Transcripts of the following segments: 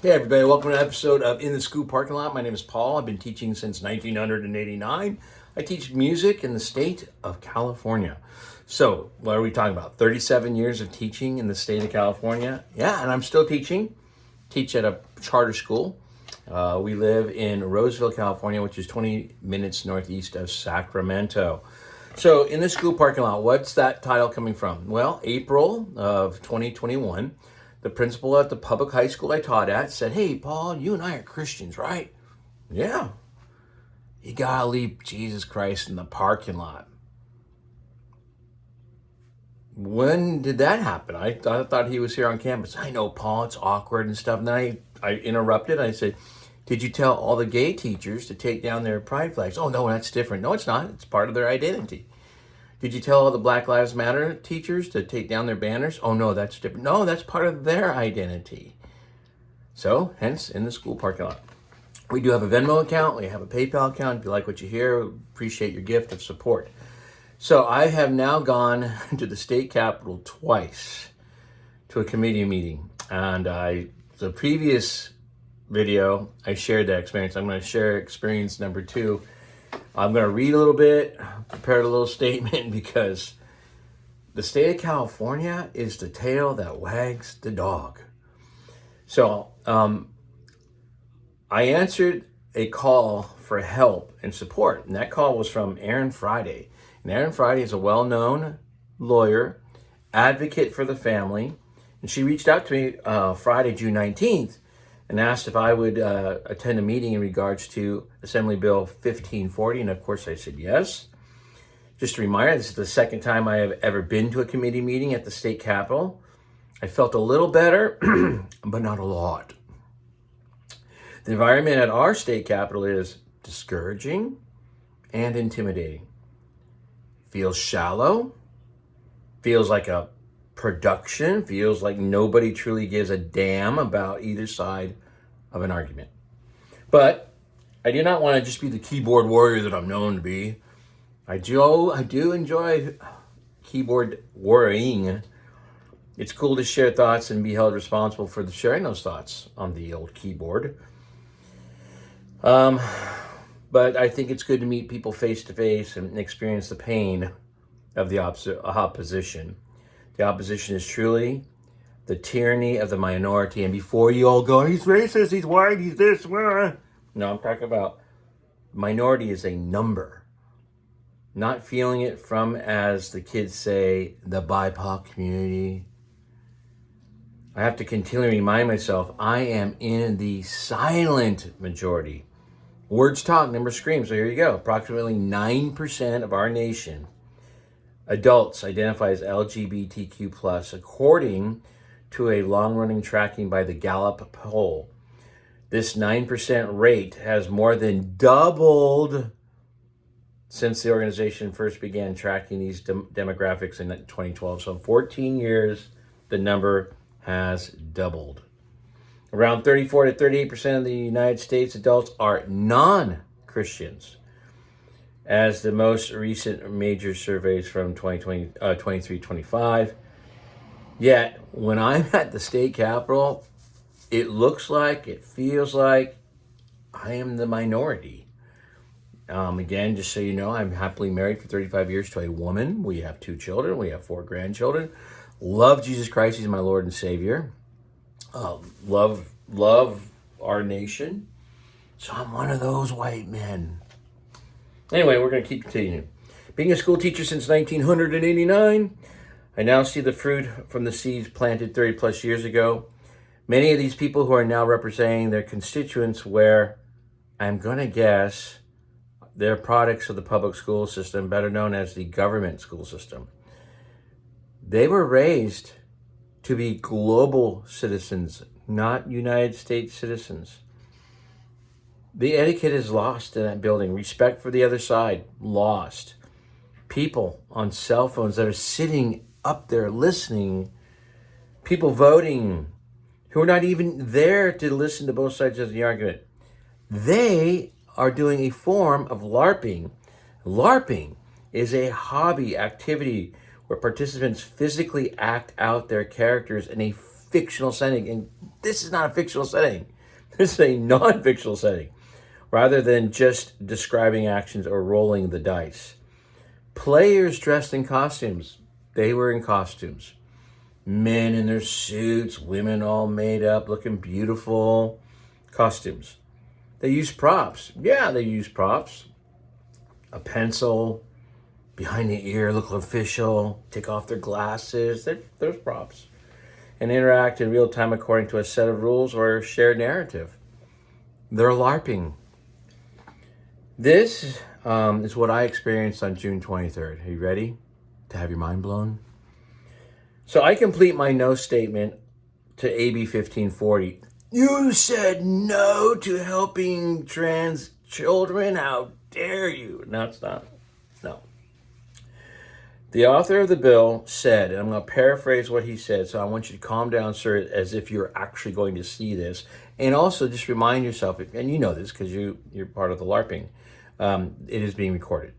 Hey everybody, welcome to an episode of In the School Parking Lot. My name is Paul. I've been teaching since 1989. I teach music in the state of California. So, what are we talking about? 37 years of teaching in the state of California. Yeah, and I'm still teaching. Teach at a charter school. We live in Roseville, California, which is 20 minutes northeast of Sacramento. So, In the School Parking Lot, what's that title coming from? Well, April of 2021. The principal at the public high school I taught at said, "Hey, Paul, you and I are Christians, right?" "Yeah." "You gotta leave Jesus Christ in the parking lot." "When did that happen?" I thought he was here on campus. "I know, Paul, it's awkward and stuff." And then I interrupted. I said, "Did you tell all the gay teachers to take down their pride flags?" "Oh, no, that's different." "No, it's not. It's part of their identity." "Did you tell all the Black Lives Matter teachers to take down their banners?" "Oh, no, that's different." "No, that's part of their identity." So, hence, in the school parking lot. We do have a Venmo account. We have a PayPal account. If you like what you hear, appreciate your gift of support. So, I have now gone to the state capitol twice to a committee meeting. And the previous video, I shared that experience. I'm going to share experience number 2. I'm going to read a little bit, prepared a little statement, because the state of California is the tail that wags the dog. So I answered a call for help and support, and that call was from Erin Friday. And Erin Friday is a well-known lawyer, advocate for the family, and she reached out to me Friday, June 19th, and asked if I would attend a meeting in regards to Assembly Bill 1540, and of course I said yes. Just a reminder, this is the second time I have ever been to a committee meeting at the state capitol. I felt a little better, but not a lot. The environment at our state capitol is discouraging and intimidating. Feels shallow, feels like a production, feels like nobody truly gives a damn about either side of an argument. But I do not want to just be the keyboard warrior that I'm known to be. I do enjoy keyboard worrying. It's cool to share thoughts and be held responsible for sharing those thoughts on the old keyboard. But I think it's good to meet people face to face and experience the pain of the opposition. The opposition is truly the tyranny of the minority. And before you all go, he's racist, he's white, he's this. No, I'm talking about minority is a number. Not feeling it from, as the kids say, the BIPOC community. I have to continually remind myself I am in the silent majority. Words talk, numbers scream. So here you go. Approximately 9% of our nation adults identify as LGBTQ+, according to a long-running tracking by the Gallup poll. This 9% rate has more than doubled since the organization first began tracking these demographics in 2012. So in 14 years, the number has doubled. Around 34 to 38% of the United States adults are non-Christians, as the most recent major surveys from 23-25. Yet, when I'm at the state capitol, it looks like, it feels like I am the minority. Again, just so you know, I'm happily married for 35 years to a woman. We have 2 children. We have 4 grandchildren. Love Jesus Christ. He's my Lord and Savior. Love our nation. So I'm one of those white men. Anyway, we're going to keep continuing. Being a school teacher since 1989, I now see the fruit from the seeds planted 30 plus years ago. Many of these people who are now representing their constituents, where I'm going to guess they're products of the public school system, better known as the government school system. They were raised to be global citizens, not United States citizens. The etiquette is lost in that building. Respect for the other side, lost. People on cell phones that are sitting up there listening. People voting who are not even there to listen to both sides of the argument. They are doing a form of LARPing. LARPing is a hobby activity where participants physically act out their characters in a fictional setting. And this is not a fictional setting. This is a non-fictional setting, rather than just describing actions or rolling the dice. Players dressed in costumes. They were in costumes. Men in their suits, women all made up, looking beautiful. Costumes. They used props. Yeah, they used props. A pencil, behind the ear, look official, take off their glasses. There's props. And interact in real time according to a set of rules or shared narrative. They're LARPing. This is what I experienced on June 23rd. Are you ready to have your mind blown? So I complete my no statement to AB 1540. You said no to helping trans children. How dare you? No, it's not. No. The author of the bill said, and I'm going to paraphrase what he said, so I want you to calm down, sir, as if you're actually going to see this. And also just remind yourself, and you know this because you're part of the LARPing, it is being recorded.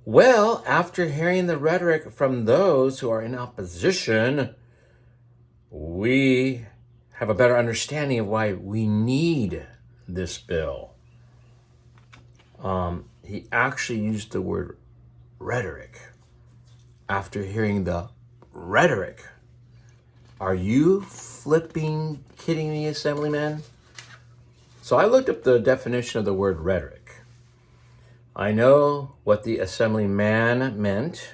Well, after hearing the rhetoric from those who are in opposition, we have a better understanding of why we need this bill. He actually used the word rhetoric after hearing the rhetoric. Are you flipping kidding me, Assemblyman? So I looked up the definition of the word rhetoric. I know what the Assemblyman meant.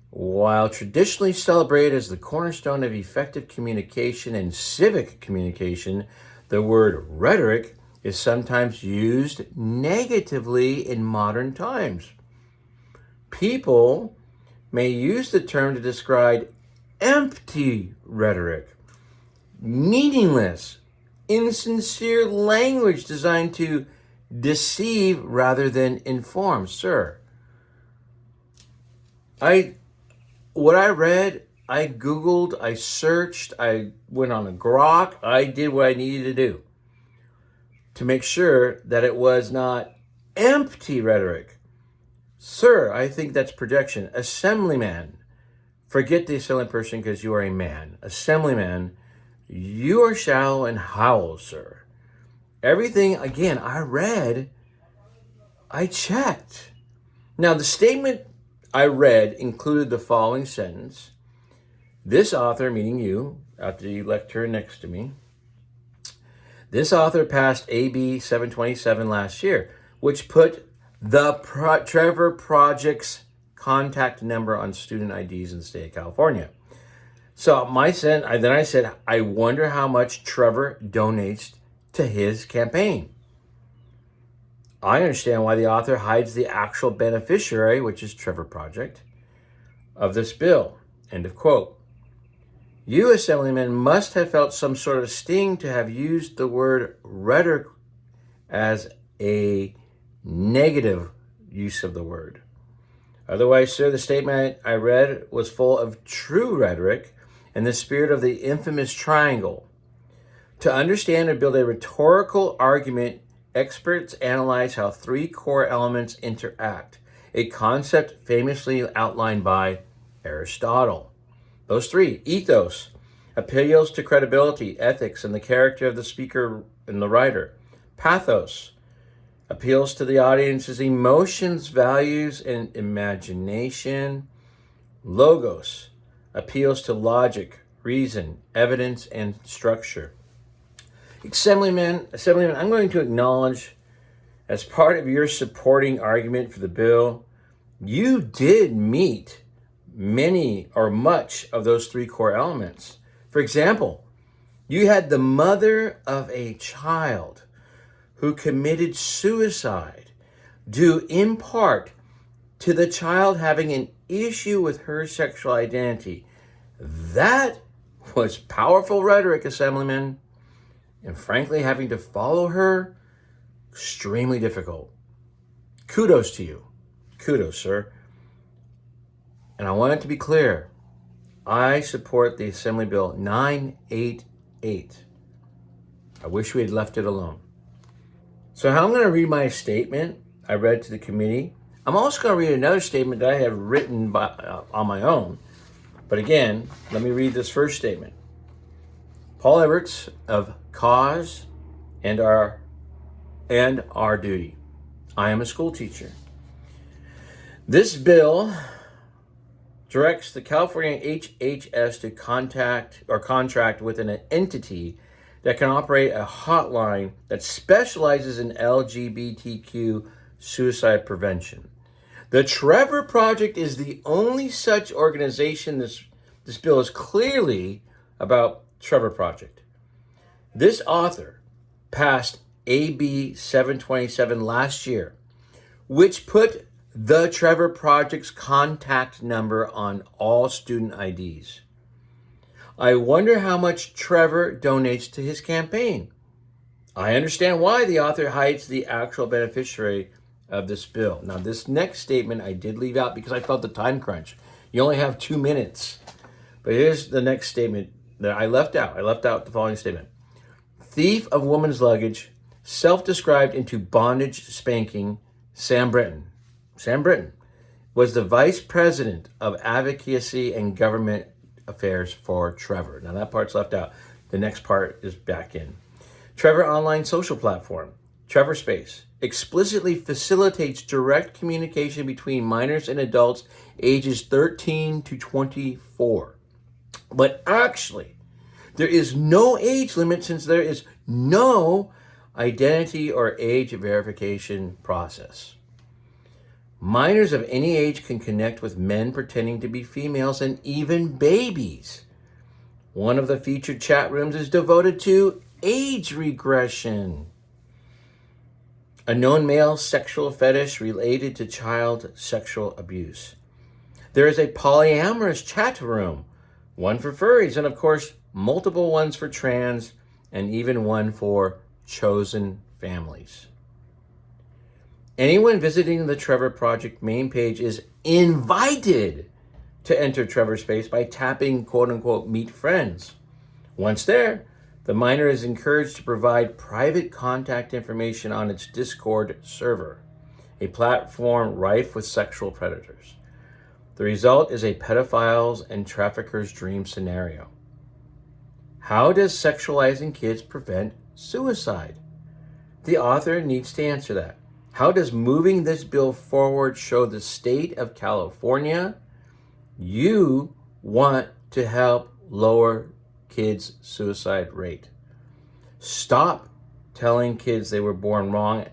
While traditionally celebrated as the cornerstone of effective communication and civic communication, the word rhetoric is sometimes used negatively in modern times. People may use the term to describe empty rhetoric, meaningless, insincere language designed to deceive rather than inform. Sir, what I read, I Googled, I searched, I went on a grok, I did what I needed to do to make sure that it was not empty rhetoric. Sir, I think that's projection. Assemblyman, forget the assembly person because you are a man. Assemblyman, you are shallow and hollow, sir. Everything, again, I read, I checked. Now, the statement I read included the following sentence. This author, meaning you, at the lectern next to me, this author passed AB 727 last year, which put the Trevor Project's contact number on student IDs in the state of California. So I said, I wonder how much Trevor donates to his campaign. I understand why the author hides the actual beneficiary, which is Trevor Project, of this bill. End of quote. You, Assemblyman, must have felt some sort of sting to have used the word rhetoric as a negative use of the word. Otherwise, sir, the statement I read was full of true rhetoric in the spirit of the infamous triangle. To understand or build a rhetorical argument, experts analyze how three core elements interact, a concept famously outlined by Aristotle. Those three: ethos, appeals to credibility, ethics, and the character of the speaker and the writer. Pathos, appeals to the audience's emotions, values, and imagination. Logos, appeals to logic, reason, evidence, and structure. Assemblyman, I'm going to acknowledge, as part of your supporting argument for the bill, you did meet many or much of those three core elements. For example, you had the mother of a child who committed suicide due in part to the child having an issue with her sexual identity. That was powerful rhetoric, Assemblyman. And frankly, having to follow her, extremely difficult. Kudos to you. Kudos, sir. And I want it to be clear, I support the Assembly Bill 988. I wish we had left it alone. So how I'm going to read my statement I read to the committee. I'm also going to read another statement that I have written on my own. But again, let me read this first statement. Paul Everts of Cause and Our Duty. I am a school teacher. This bill directs the California HHS to contract with an entity that can operate a hotline that specializes in LGBTQ suicide prevention. The Trevor Project is the only such organization. This bill is clearly about Trevor Project. This author passed AB 727 last year, which put the Trevor Project's contact number on all student IDs. I wonder how much Trevor donates to his campaign. I understand why the author hides the actual beneficiary of this bill. Now, this next statement I did leave out because I felt the time crunch. You only have 2 minutes. But here's the next statement that I left out. I left out the following statement. Thief of woman's luggage, self-described into bondage spanking, Sam Britton was the vice president of advocacy and government affairs for Trevor. Now that part's left out. The next part is back in. Trevor online social platform, Trevor Space, explicitly facilitates direct communication between minors and adults ages 13 to 24. But actually, there is no age limit since there is no identity or age verification process. Minors of any age can connect with men pretending to be females and even babies. One of the featured chat rooms is devoted to age regression, a known male sexual fetish related to child sexual abuse. There is a polyamorous chat room, one for furries, and of course, multiple ones for trans, and even one for chosen families. Anyone visiting the Trevor Project main page is invited to enter Trevor Space by tapping quote-unquote meet friends. Once there, the minor is encouraged to provide private contact information on its Discord server, a platform rife with sexual predators. The result is a pedophile's and trafficker's dream scenario. How does sexualizing kids prevent suicide? The author needs to answer that. How does moving this bill forward show the state of California you want to help lower kids' suicide rate? Stop telling kids they were born wrong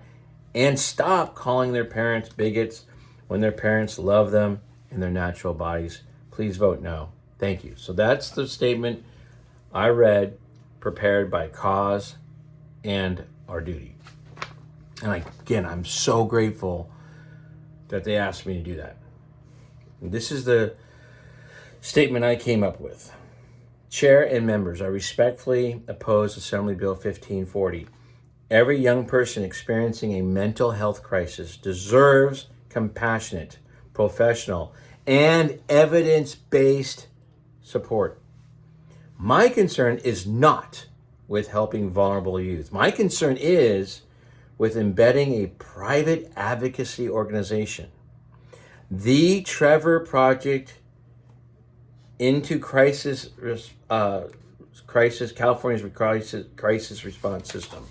and stop calling their parents bigots when their parents love them in their natural bodies. Please vote no. Thank you. So that's the statement I read, prepared by Cause and Our Duty. And again, I'm so grateful that they asked me to do that. And this is the statement I came up with. Chair and members, I respectfully oppose Assembly Bill 1540. Every young person experiencing a mental health crisis deserves compassionate, professional, and evidence-based support. My concern is not with helping vulnerable youth. My concern is with embedding a private advocacy organization, the Trevor Project, into California's crisis response system.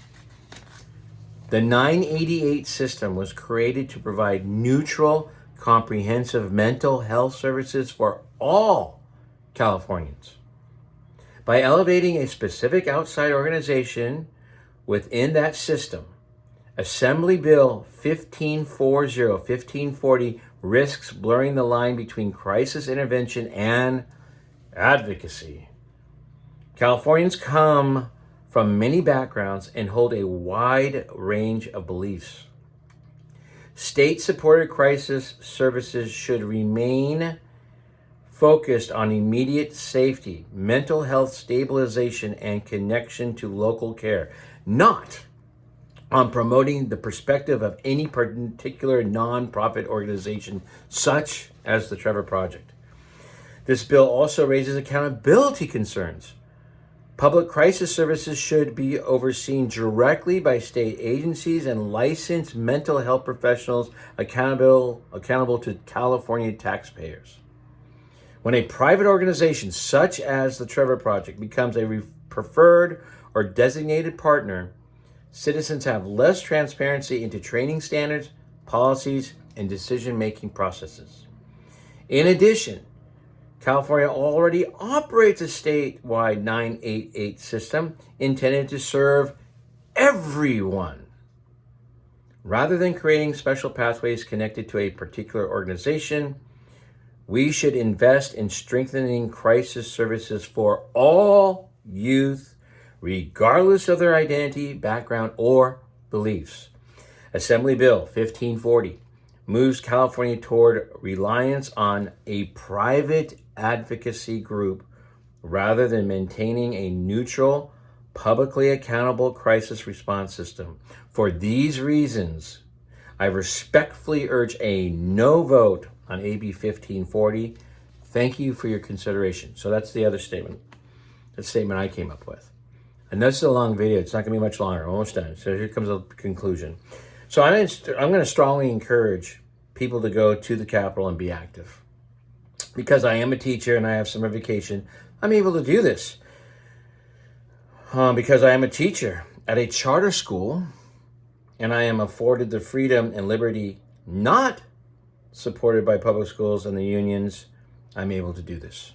The 988 system was created to provide neutral, comprehensive mental health services for all Californians. By elevating a specific outside organization within that system, Assembly Bill 1540 risks blurring the line between crisis intervention and advocacy. Californians come from many backgrounds and hold a wide range of beliefs. State-supported crisis services should remain focused on immediate safety, mental health stabilization, and connection to local care, not on promoting the perspective of any particular nonprofit organization, such as the Trevor Project. This bill also raises accountability concerns. Public crisis services should be overseen directly by state agencies and licensed mental health professionals accountable to California taxpayers. When a private organization such as the Trevor Project becomes a preferred or designated partner, citizens have less transparency into training standards, policies, and decision-making processes. In addition, California already operates a statewide 988 system intended to serve everyone. Rather than creating special pathways connected to a particular organization, we should invest in strengthening crisis services for all youth, regardless of their identity, background, or beliefs. Assembly Bill 1540 moves California toward reliance on a private advocacy group rather than maintaining a neutral, publicly accountable crisis response system. For these reasons, I respectfully urge a no vote on AB 1540. Thank you for your consideration. So that's the other statement. The statement I came up with. And this is a long video. It's not going to be much longer. Almost done. So here comes a conclusion. So I'm going to strongly encourage people to go to the Capitol and be active. Because I am a teacher and I have summer vacation, I'm able to do this. Because I am a teacher at a charter school and I am afforded the freedom and liberty not supported by public schools and the unions, I'm able to do this.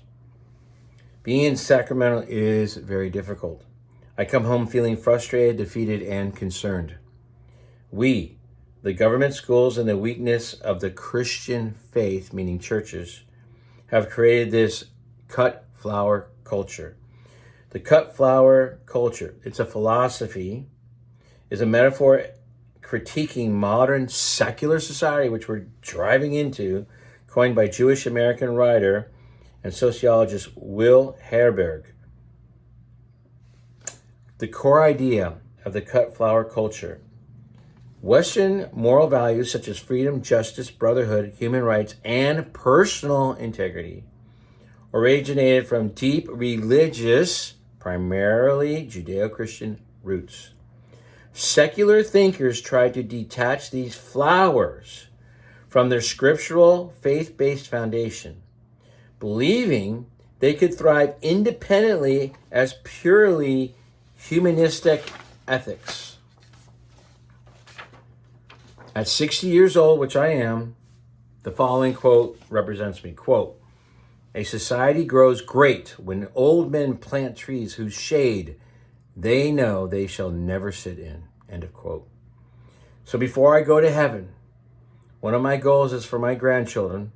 Being in Sacramento is very difficult. I come home feeling frustrated, defeated, and concerned. We, the government schools and the weakness of the Christian faith, meaning churches, have created this cut flower culture. The cut flower culture, it's a philosophy, is a metaphor critiquing modern secular society, which we're driving into, coined by Jewish American writer and sociologist Will Herberg. The core idea of the cut flower culture: Western moral values such as freedom, justice, brotherhood, human rights, and personal integrity originated from deep religious, primarily Judeo-Christian roots. Secular thinkers tried to detach these flowers from their scriptural, faith-based foundation, believing they could thrive independently as purely humanistic ethics. At 60 years old, which I am, the following quote represents me. Quote, "A society grows great when old men plant trees whose shade they know they shall never sit in." End of quote. So before I go to heaven, one of my goals is for my grandchildren,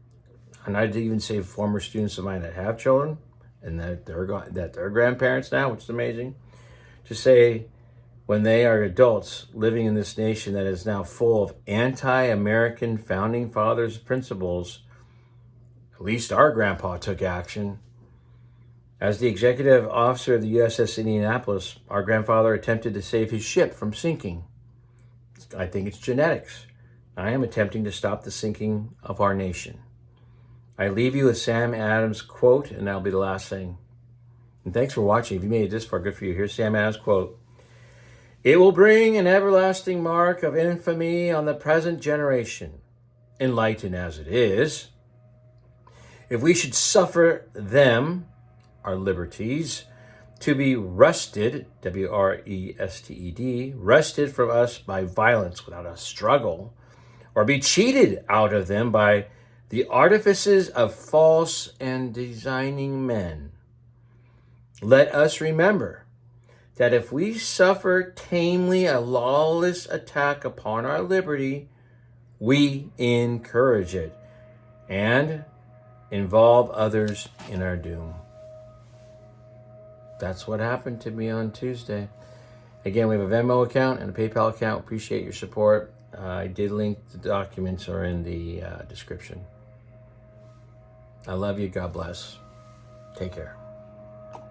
and I'd even say former students of mine that have children and that they're grandparents now, which is amazing, to say, when they are adults living in this nation that is now full of anti-American founding fathers' principles, at least our grandpa took action. As the executive officer of the USS Indianapolis, our grandfather attempted to save his ship from sinking. I think it's genetics. I am attempting to stop the sinking of our nation. I leave you with Sam Adams' quote, and that'll be the last thing. And thanks for watching. If you made it this far, good for you. Here's Sam Adams' quote. "It will bring an everlasting mark of infamy on the present generation, enlightened as it is, if we should suffer them, our liberties, to be wrested, W-R-E-S-T-E-D, wrested from us by violence without a struggle, or be cheated out of them by the artifices of false and designing men. Let us remember that if we suffer tamely a lawless attack upon our liberty, we encourage it and involve others in our doom." That's what happened to me on Tuesday. Again, we have a Venmo account and a PayPal account. Appreciate your support. I did link the documents are in the description. I love you. God bless. Take care.